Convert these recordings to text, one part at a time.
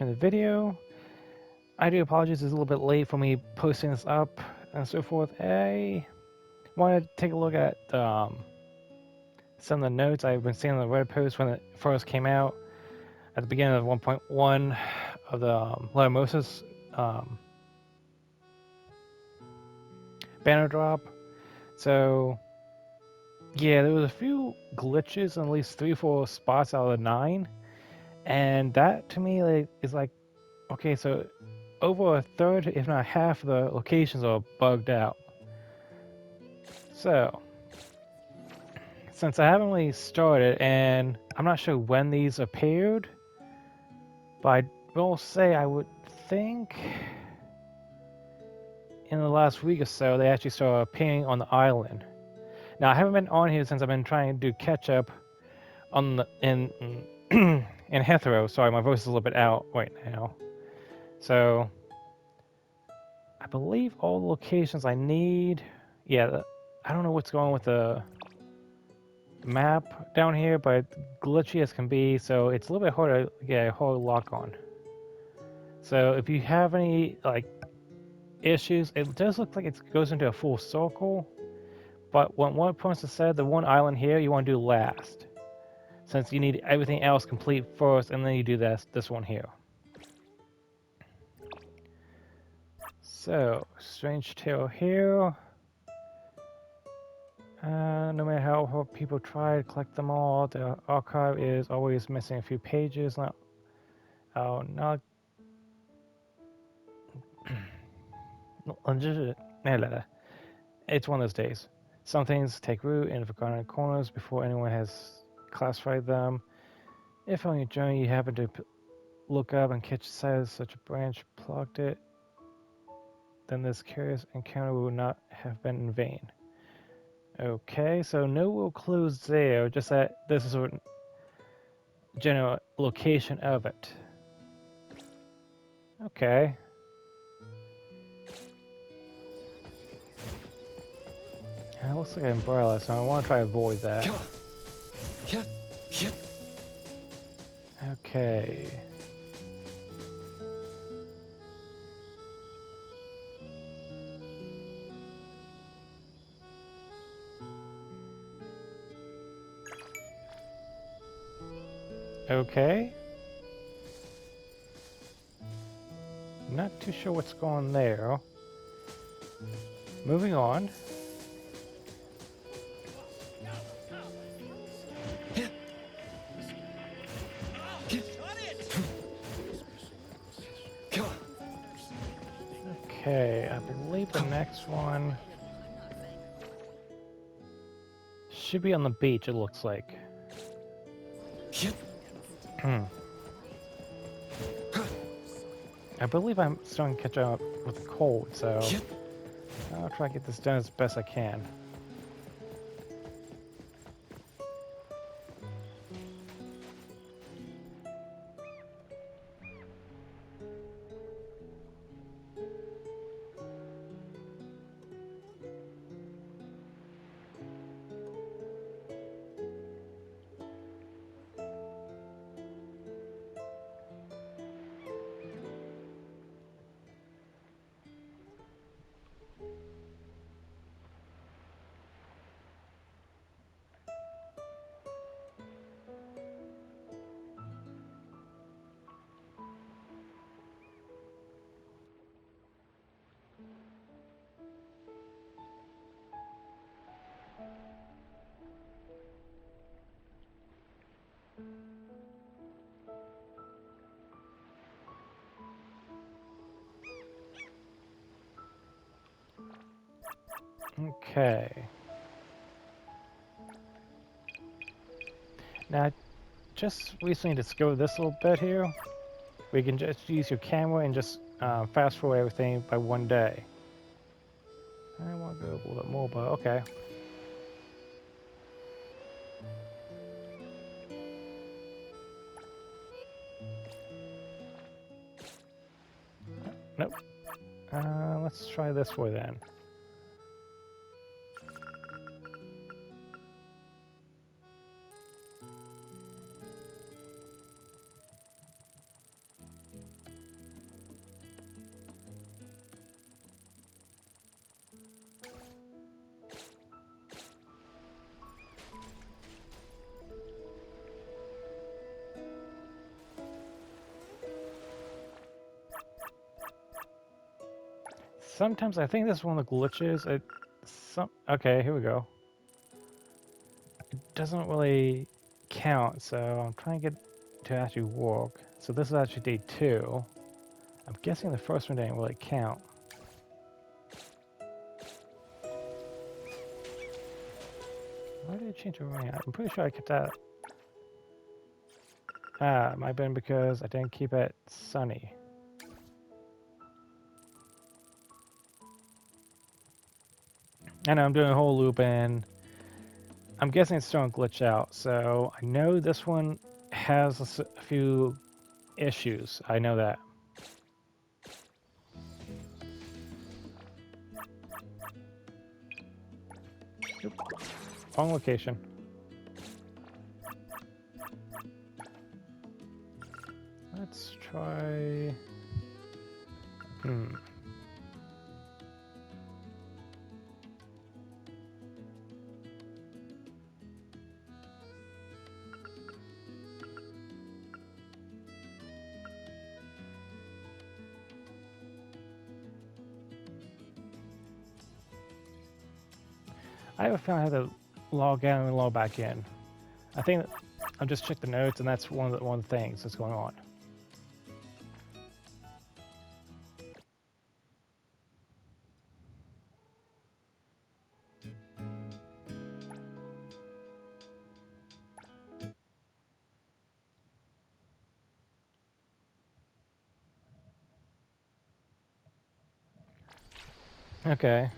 watching the video. I do apologize, it's a little bit late for me posting this up and so forth. I wanted to take a look at some of the notes I've been seeing on the Reddit post when it first came out at the beginning of 1.1 of the Limosis banner drop. So yeah, there was a few glitches in at least 3-4 spots out of the 9, and that to me is like, okay, so over a third, if not half, of the locations are bugged out. So since I haven't really started, and I'm not sure when these appeared, but I will say I would think in the last week or so they actually started appearing on the island. Now I haven't been on here since I've been trying to do catch up on the in Heathrow. Sorry, my voice is a little bit out right now. So I believe all the locations I need. Yeah, I don't know what's going on with the map down here, but glitchy as can be, so it's a little bit hard to get a whole lock on. So if you have any like issues, it does look like it goes into a full circle. But what one person said, the one island here you want to do last, since you need everything else complete first, and then you do this one here. So strange tale here. No matter how hard people try to collect them all, the archive is always missing a few pages. Not, oh, not. It's one of those days. Some things take root in forgotten corners before anyone has classified them. If on your journey you happen to look up and catch sight of such a branch, plucked it, then this curious encounter will not have been in vain. Okay, so no real clues there, just that this is a general location of it. Okay. It looks like an umbrella, so I want to try to avoid that. Okay. Okay. Not too sure what's going on there. Moving on. Okay, I believe the next one should be on the beach, it looks like. I believe I'm starting to catch up with the cold, so I'll try to get this done as best I can. Okay. Now, I just recently discovered this little bit here. Where you can just use your camera and just fast forward everything by one day. I want to go a little bit more, but okay. Nope. Let's try this way then. sometimes I think this is one of the glitches. Okay, here we go. It doesn't really count, so I'm trying to get to actually work. So this is actually day 2. I'm guessing the first one didn't really count. Why did I change the rain? I'm pretty sure I kept that. It might have been because I didn't keep it sunny. I know I'm doing a whole loop and I'm guessing it's still glitch out. So I know this one has a few issues. I know that. Oop. Wrong location. Let's try... I have a feeling I have to log out and log back in. I think I'll just check the notes, and that's one of the things that's going on. Okay.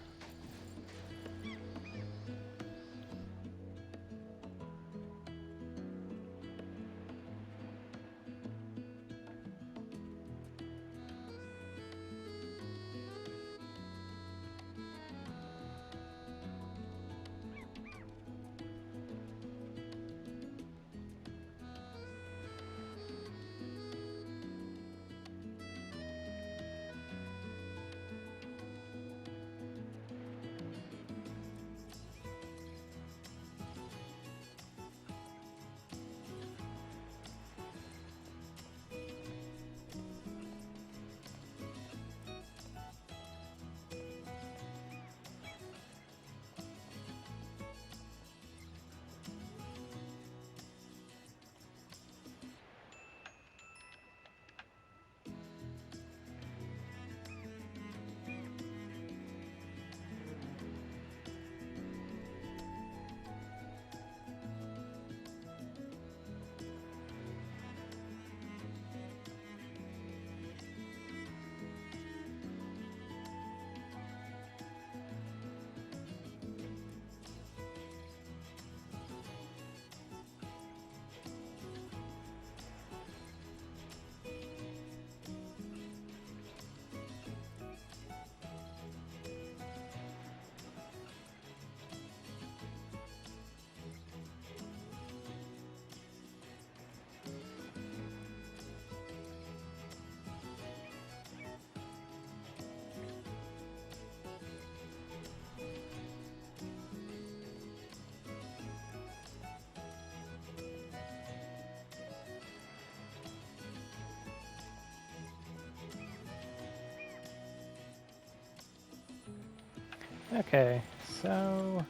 Okay, so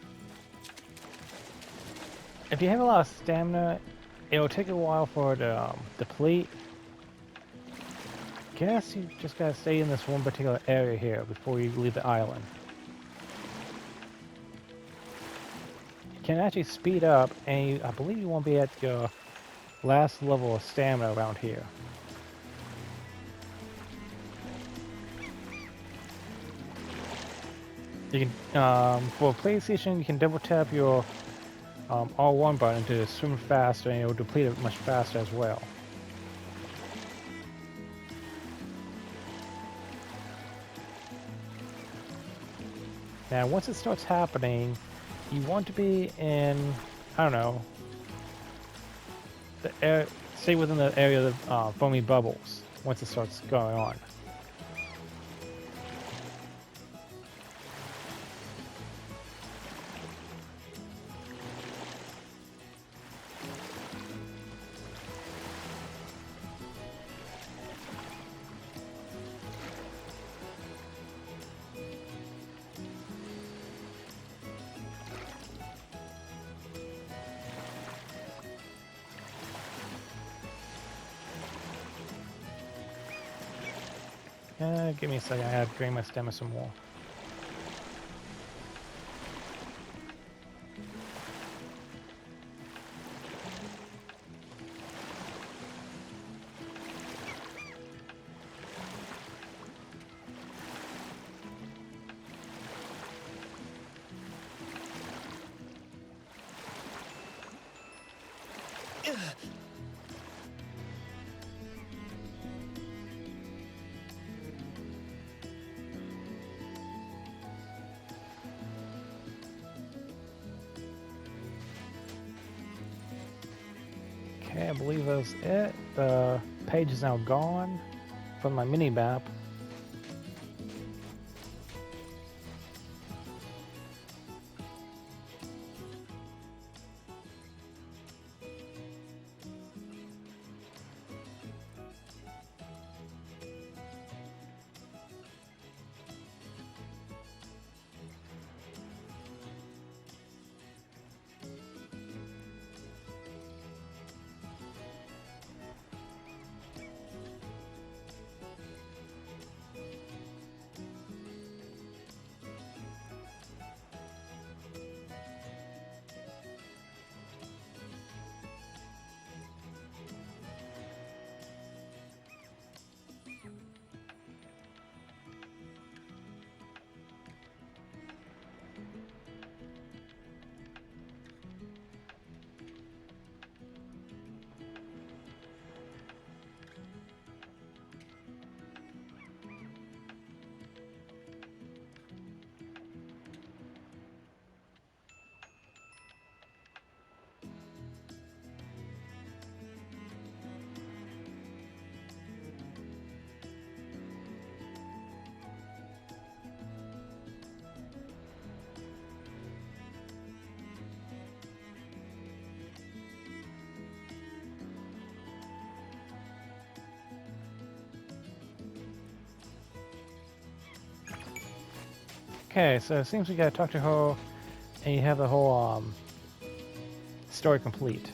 if you have a lot of stamina, it'll take a while for it to deplete. Guess you just gotta stay in this one particular area here before you leave the island. You can actually speed up, and I believe you won't be at your last level of stamina around here. You can, for PlayStation, you can double tap your R1 button to swim faster, and it will deplete it much faster as well. Now, once it starts happening, you want to be in, I don't know, the air, stay within the area of foamy bubbles once it starts going on. Give me a second. I have to drain my stamina some more. Okay, I believe that's it. The page is now gone from my mini map. Okay, so it seems we gotta talk to her, and you have the whole story complete.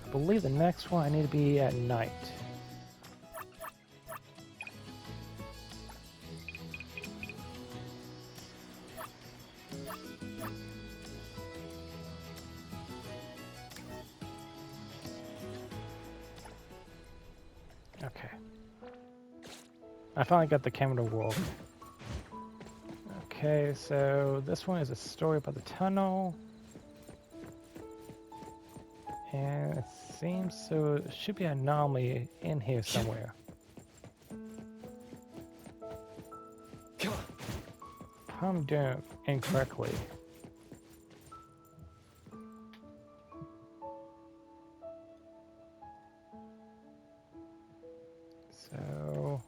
I believe the next one I need to be at night. Okay. I finally got the camera to work. Okay, so this one is a story about the tunnel. And it seems so it should be an anomaly in here somewhere. I'm doing it incorrectly. So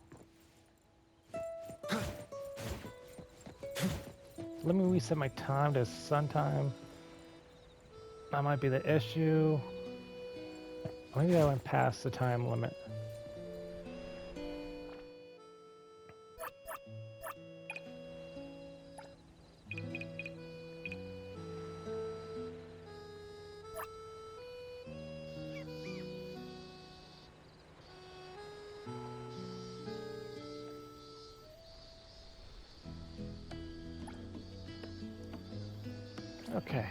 let me reset my time to sun time. That might be the issue. Maybe I went past the time limit. Okay.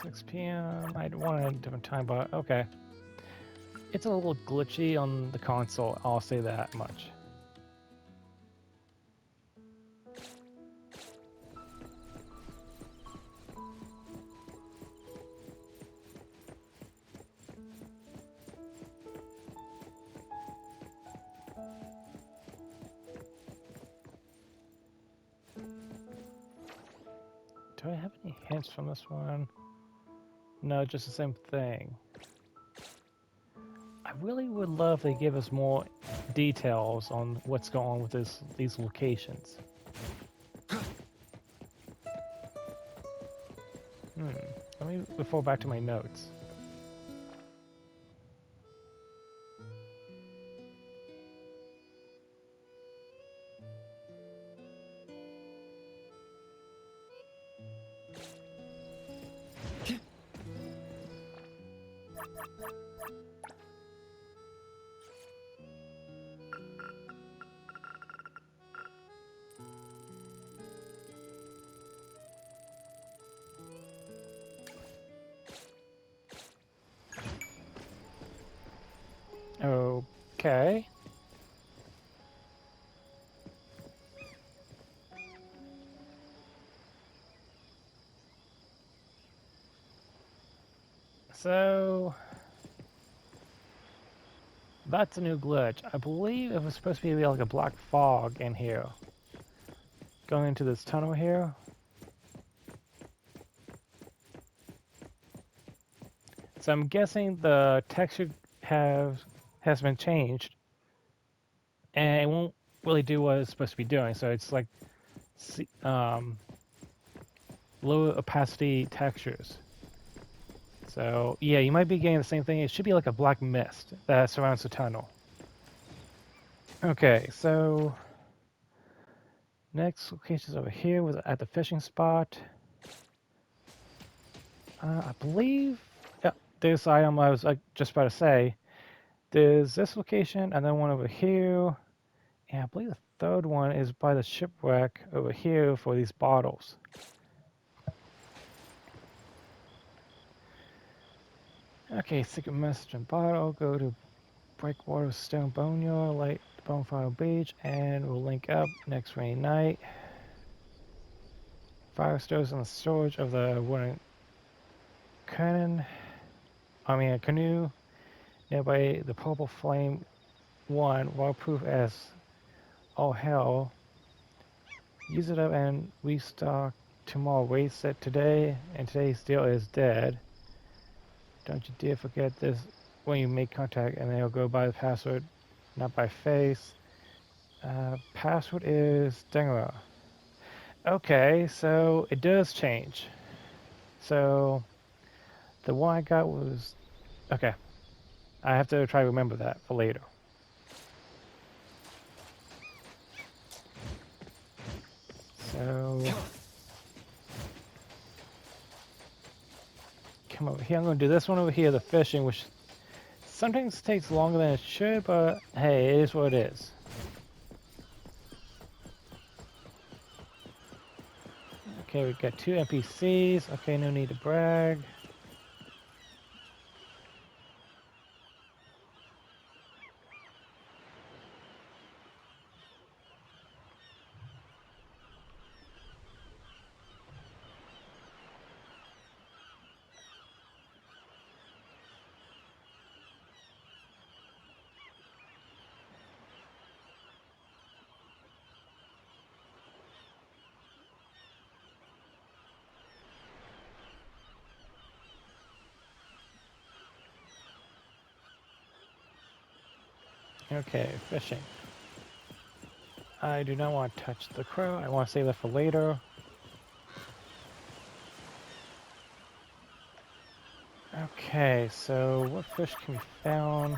6 p.m. I'd want a different time, but okay. It's a little glitchy on the console, I'll say that much. Do I have any hints from this one? No, just the same thing. I really would love to give us more details on what's going on with these locations. Let me refer back to my notes. Okay. So that's a new glitch. I believe it was supposed to be like a black fog in here. Going into this tunnel here. So I'm guessing the texture has been changed, and it won't really do what it's supposed to be doing. So it's like low opacity textures. So yeah, you might be getting the same thing. It should be like a black mist that surrounds the tunnel. Okay, so next location is over here, was at the fishing spot. I believe, yeah, this item I was just about to say. There's this location, and then one over here. And I believe the third one is by the shipwreck over here for these bottles. Okay, secret message and bottle. Go to Breakwater Stone Boneyard, light Bonfire Beach, and we'll link up next rainy night. Fire stores in the storage of the wooden canoe nearby the purple flame one, waterproof as all hell. Use it up and restock tomorrow. Waste it today, and today's deal is dead. Don't you dare forget this when you make contact, and they'll go by the password, not by face. Password is Dengara. Okay, so it does change. So the one I got was okay. I have to try to remember that for later. So come over here. I'm going to do this one over here, the fishing, which sometimes takes longer than it should, but hey, it is what it is. Okay, we've got 2 NPCs. Okay, no need to brag. Okay, fishing. I do not want to touch the crow. I want to save that for later. Okay, so what fish can be found?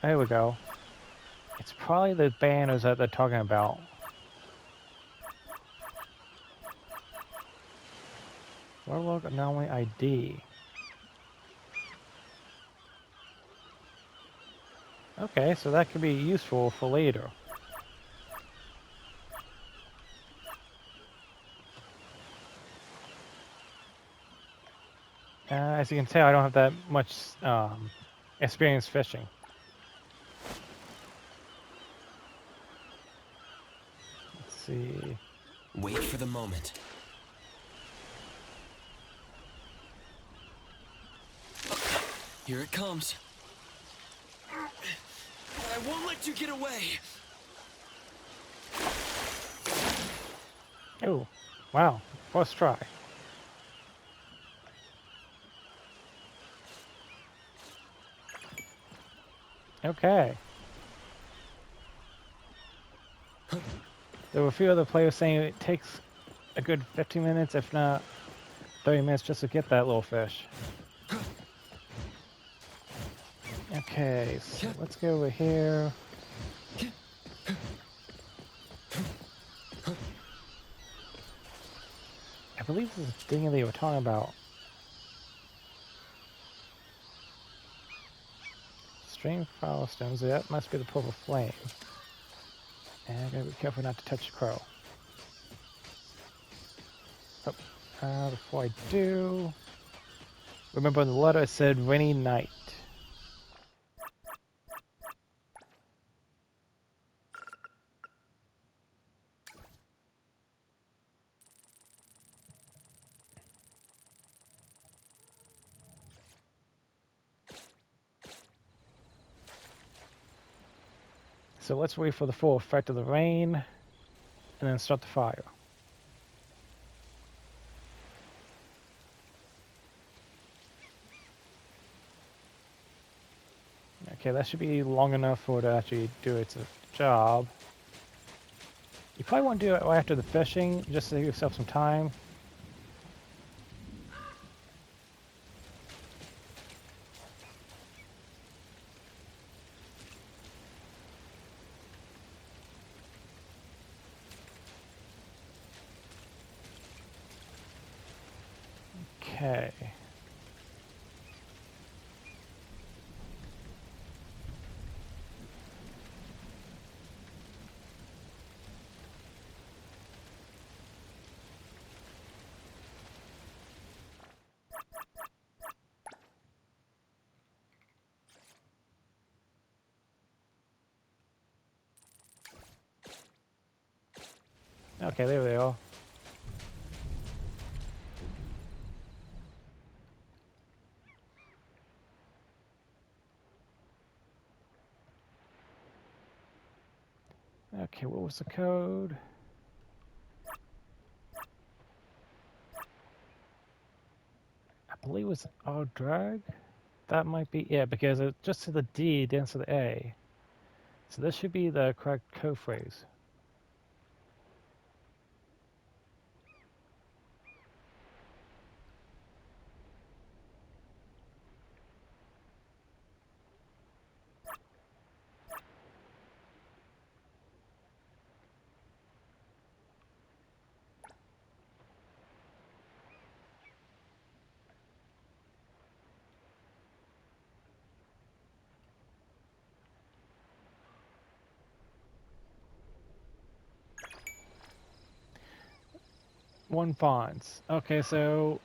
There we go. It's probably the banners that they're talking about. Warlock anomaly ID. Okay, so that could be useful for later. As you can tell, I don't have that much experience fishing. Let's see. Wait for the moment. Here it comes. I won't let you get away. Oh, wow. First try. Okay. There were a few other players saying it takes a good 15 minutes, if not 30 minutes, just to get that little fish. Okay, so let's go over here. I believe this is the thing they were talking about. String filestones, that must be the purple flame. And I gotta be careful not to touch the crow. Oh, before I do, remember in the letter it said rainy night. So let's wait for the full effect of the rain and then start the fire. Okay, that should be long enough for it to actually do its job. You probably want to do it right after the fishing, just to give yourself some time. Okay. Okay, there we are. Okay, what was the code? I believe it was R drag. That might be, yeah, because it just to the D, then to the A. So this should be the correct code phrase. One fonts. Okay, so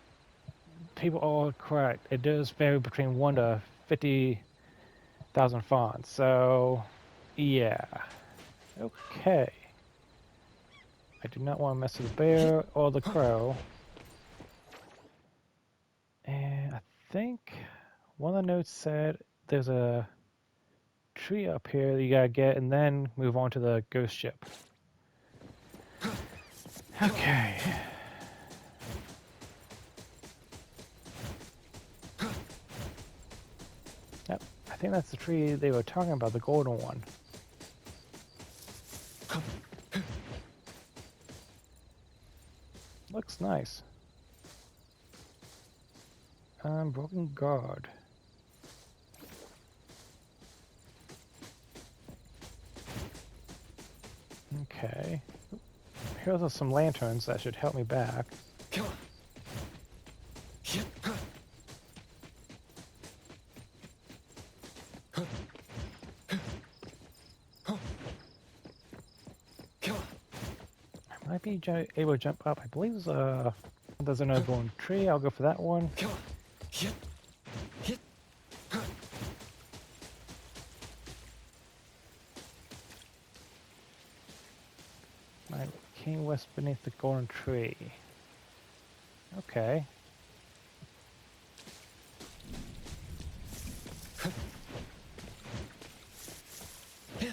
people are correct. It does vary between 1 to 50,000 fonts. So, yeah. Okay. I do not want to mess with the bear or the crow. And I think one of the notes said there's a tree up here that you gotta get and then move on to the ghost ship. Okay. Yep, I think that's the tree they were talking about, the golden one. Looks nice. Broken guard. Okay. Here's some lanterns that should help me back. Come on. Come on. I might be able to jump up. I believe there's another golden tree. I'll go for that one. Come on. I came west beneath the golden tree. Okay.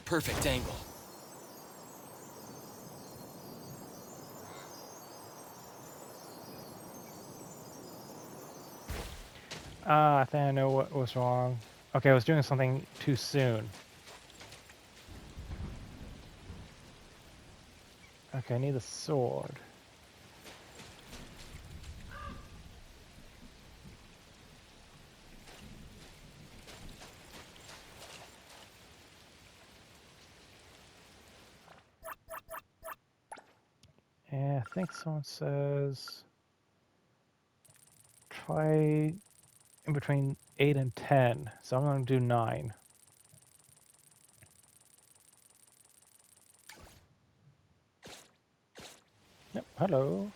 Perfect angle. I think I know what was wrong. Okay, I was doing something too soon. Okay, I need a sword. And I think someone says try in between 8 and 10. So I'm going to do 9. Yep, hello.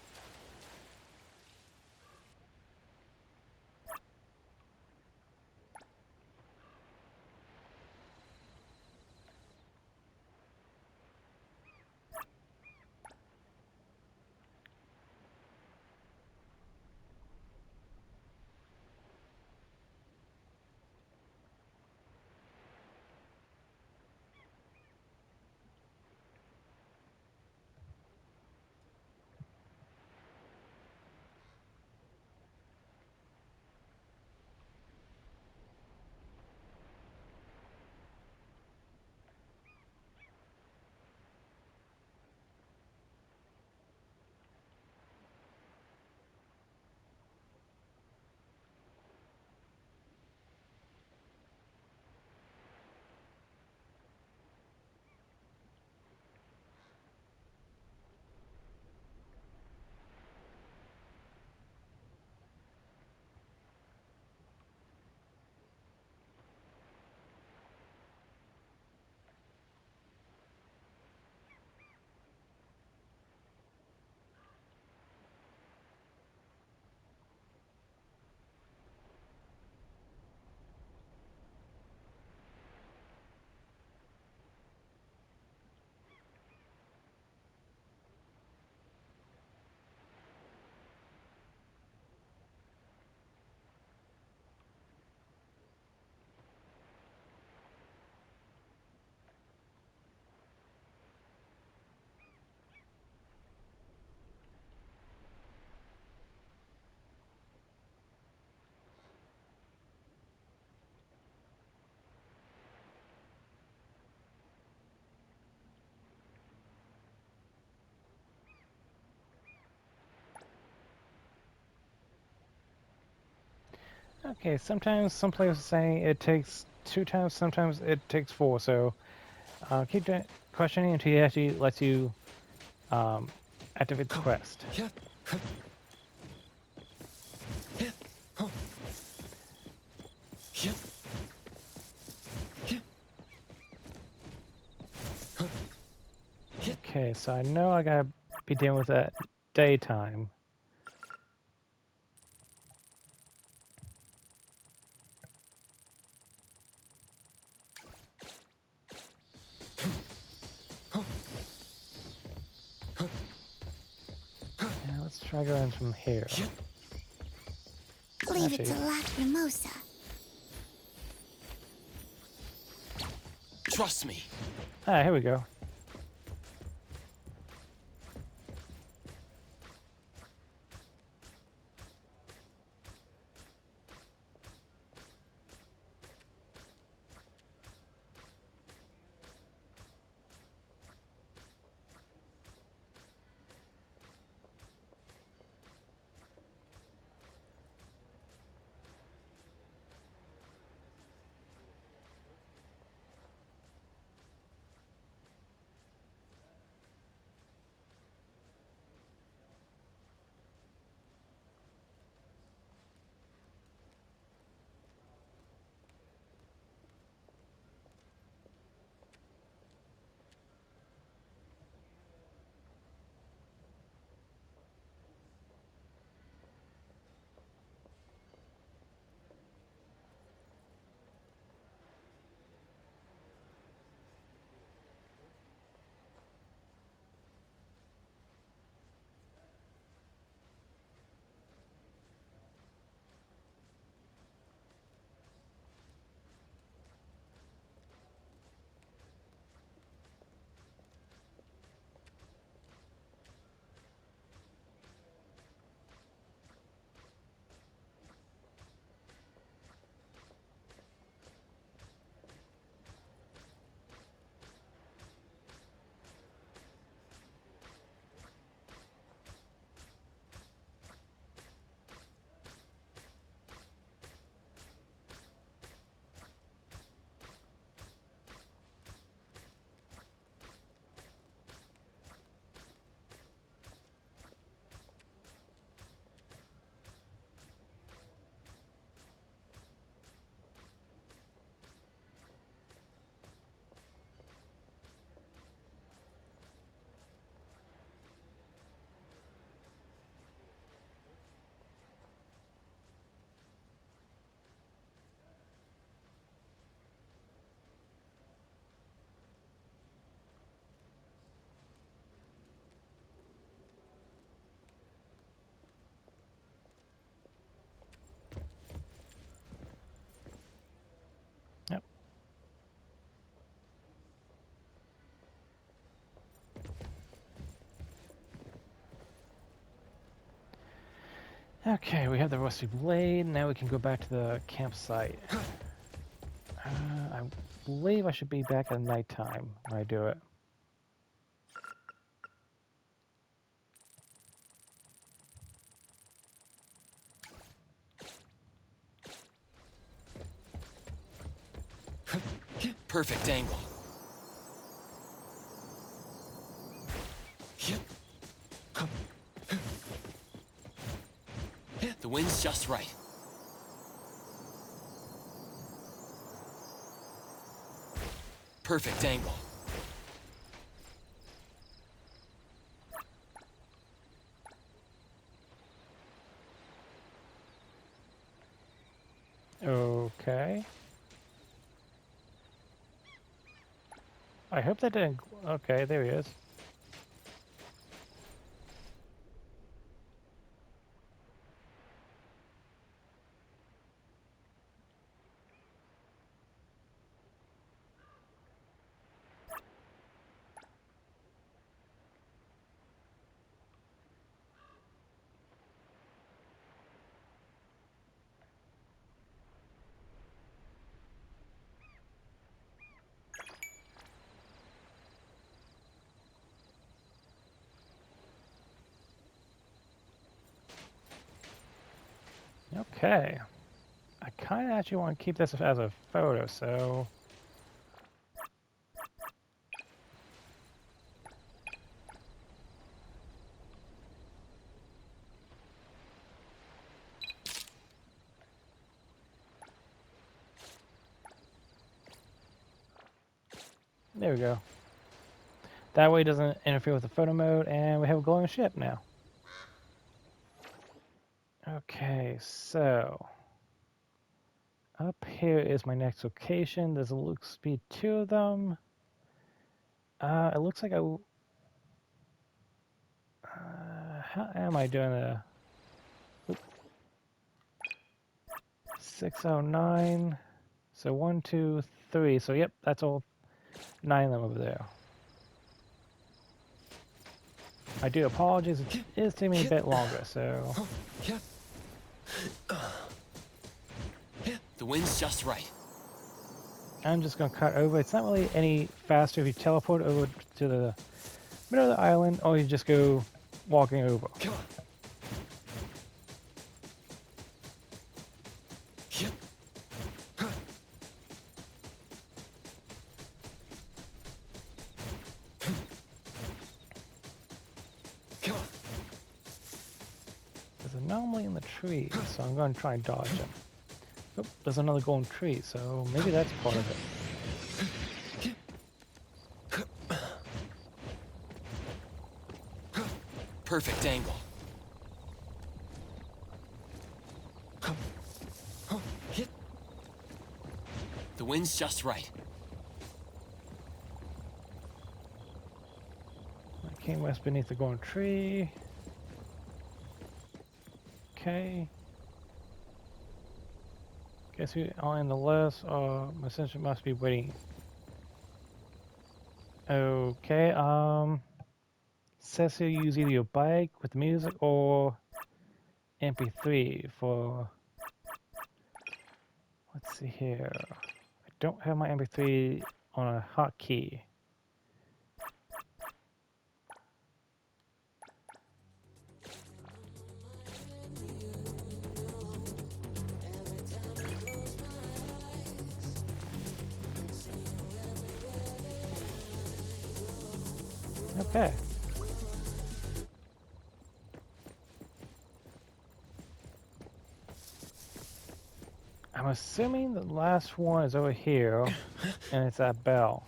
Okay, sometimes some players are saying it takes 2 times, sometimes it takes 4, so keep questioning until he actually lets you activate the quest. Okay, so I know I gotta be dealing with that daytime. Yeah, let's try going from here. Leave it Actually, to Lacrimosa. Trust me. ah, here we go. Yep. Okay, we have the rusty blade. Now we can go back to the campsite. I believe I should be back at nighttime when I do it. Perfect angle. The wind's just right. Perfect angle. Okay. I hope that didn't... Okay, there he is. Okay. kind of actually want to keep this as a photo, so... There we go. That way it doesn't interfere with the photo mode, and we have a glowing ship now. Okay, so... Up here is my next location. There's looks to be 2 of them. It looks like how am I doing the... 609. So 1, 2, 3. So yep, that's all 9 of them over there. I do apologize. It is taking me a bit longer, so... The wind's just right. I'm just going to cut over. It's not really any faster if you teleport over to the middle of the island, or you just go walking over. There's an anomaly in the tree, so I'm going to try and dodge him. Oh, there's another golden tree, so maybe that's part of it. Perfect angle. The wind's just right. I came west beneath the golden tree. Okay. Guess we are in the list. My sensor must be waiting. Okay, says here use either your bike with music or MP3 for... Let's see here. I don't have my MP3 on a hotkey. Okay. I'm assuming the last one is over here, and it's that bell.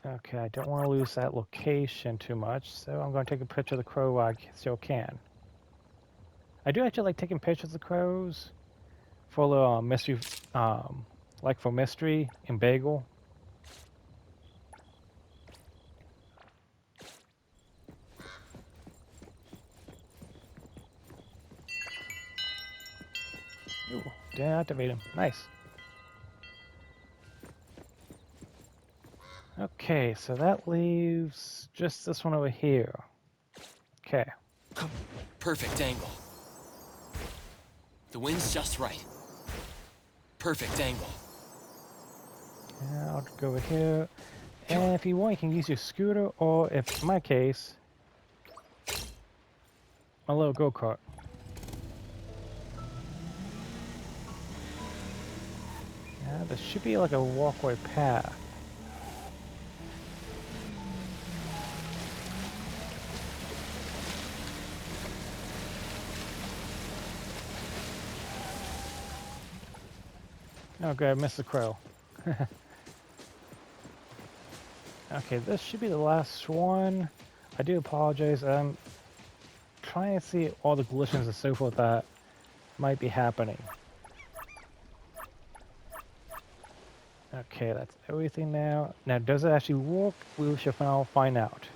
Okay, I don't want to lose that location too much, so I'm going to take a picture of the crow while I still can. I do actually like taking pictures of the crows for a little mystery, like for mystery and bagel. Ooh, didn't activate him. Nice. Okay, so that leaves just this one over here. Okay. Perfect angle. The wind's just right. Perfect angle. Yeah, I'll go over here. And if you want, you can use your scooter, or if in my case, my little go-kart. Yeah, there should be like a walkway path. Okay, I missed the crow. Okay, this should be the last one. I do apologize. I'm trying to see all the collisions and so forth that might be happening. Okay, that's everything now. Now, does it actually work? We shall now find out.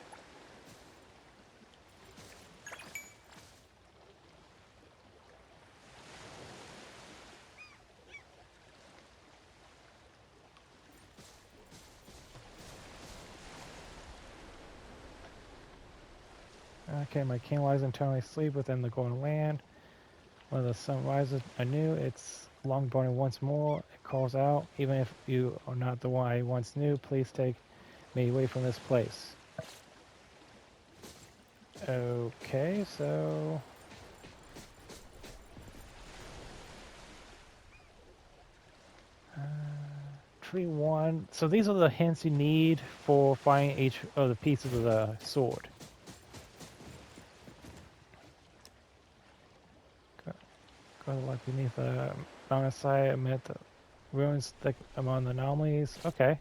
Okay, my king lies internally asleep within the golden land. When the sun rises anew, it's long burning once more. It calls out, even if you are not the one I once knew, please take me away from this place. Okay, so... 3-1. So these are the hints you need for finding each of the pieces of the sword. Go like beneath the mountain side amid the ruins thick among the anomalies. Okay.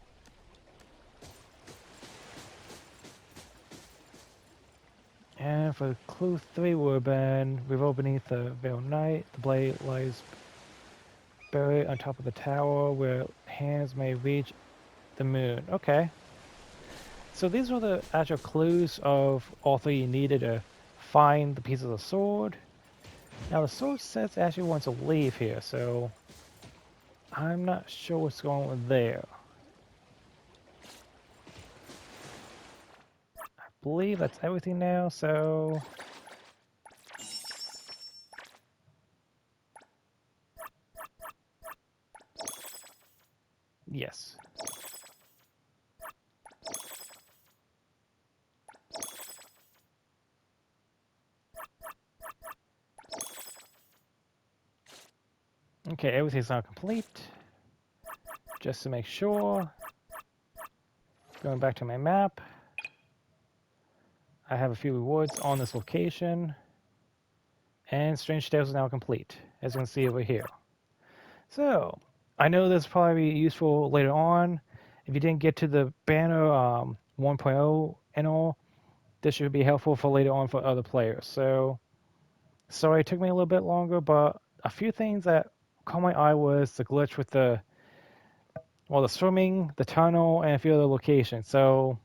And for clue 3 would have been revealed beneath the veiled night. The blade lies buried on top of the tower where hands may reach the moon. Okay. So these were the actual clues of all 3 you needed to find the pieces of the sword. Now the sword says it actually wants to leave here, so I'm not sure what's going on there. I believe that's everything now, so yes. Okay, everything's now complete. Just to make sure, going back to my map, I have a few rewards on this location, and Strange Tales is now complete, as you can see over here. So, I know this will probably be useful later on. If you didn't get to the banner 1.0 and all, this should be helpful for later on for other players. So, sorry it took me a little bit longer, but a few things that caught my eye was the glitch with the swimming, the tunnel, and a few other locations. So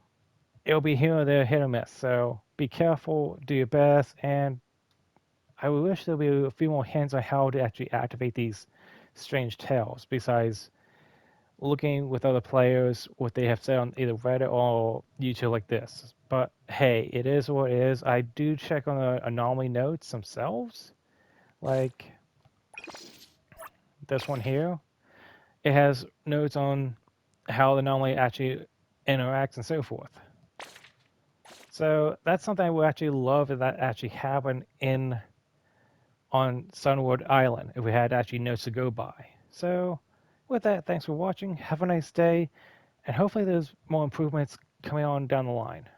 it'll be here or there, hit or miss. So be careful, do your best, and I wish there'll be a few more hints on how to actually activate these strange tales besides looking with other players what they have said on either Reddit or YouTube like this. But hey, it is what it is. I do check on the anomaly notes themselves, like this one here. It has notes on how the anomaly actually interacts and so forth. So that's something I would actually love if that actually happened in on Sunward Island if we had actually notes to go by. So with that, thanks for watching. Have a nice day, and hopefully there's more improvements coming on down the line.